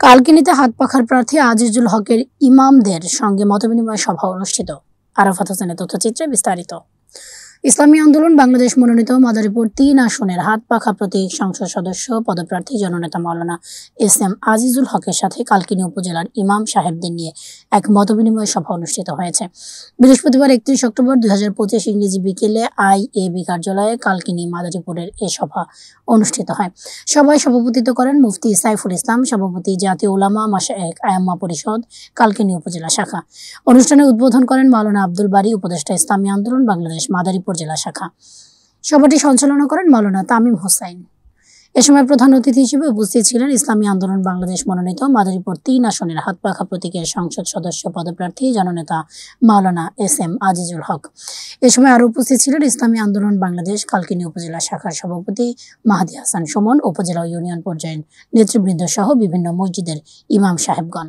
কালকিনিতে হাত পাখার প্রার্থী আজিজুল হকের ইমামদের সঙ্গে মতবিনিময় সভা অনুষ্ঠিত। আরাফাত হোসেনের তথ্যচিত্রে বিস্তারিত। ইসলামী আন্দোলন বাংলাদেশ মনোনীত মাদারীপুর ৩ আসনের হাত পাখা প্রতীক সংসদ সদস্য পদপ্রার্থী জননেতা মাওলানা এস.এম. আজিজুল হকের সাথে কালকিনি উপজেলার ইমাম সাহেবদের নিয়ে এক মতবিনিময় সভা অনুষ্ঠিত হয়েছে। বৃহস্পতিবার ৩১ অক্টোবর ২০২৫ ইংরেজি বিকেলে আইএবি কার্যালয়ে কালকিনি মাদারীপুরের এ সভা অনুষ্ঠিত হয়। সভায় সভাপতিত্ব করেন মুফতি সাইফুল ইসলাম, সভাপতি জাতীয় উলামা মাশায়েখ আয়াম্মা পরিষদ কালকিনি উপজেলা শাখা। অনুষ্ঠানে উদ্বোধন করেন মাওলানা আব্দুল বারী, উপদেষ্টা ইসলামী আন্দোলন বাংলাদেশ মাদারীপুর জেলা শাখা। সভাটি সঞ্চালনা করেন মাওলানা তামিম হোসাইন। এ সময় প্রধান অতিথি হিসেবে উপস্থিত ছিলেন ইসলামী আন্দোলন বাংলাদেশ মনোনীত মাদারীপুর ৩ আসনের হাত পাখা প্রতীকের সংসদ সদস্য পদপ্রার্থী জননেতা মাওলানা এস.এম. আজিজুল হক। এ সময় আরও উপস্থিত ছিলেন ইসলামী আন্দোলন বাংলাদেশ কালকিনি উপজেলা শাখার সভাপতি মাহাদি হাসান সুমন, উপজেলা ও ইউনিয়ন পর্যায়ের নেতৃবৃন্দ সহ বিভিন্ন মসজিদের ইমাম সাহেবগণ।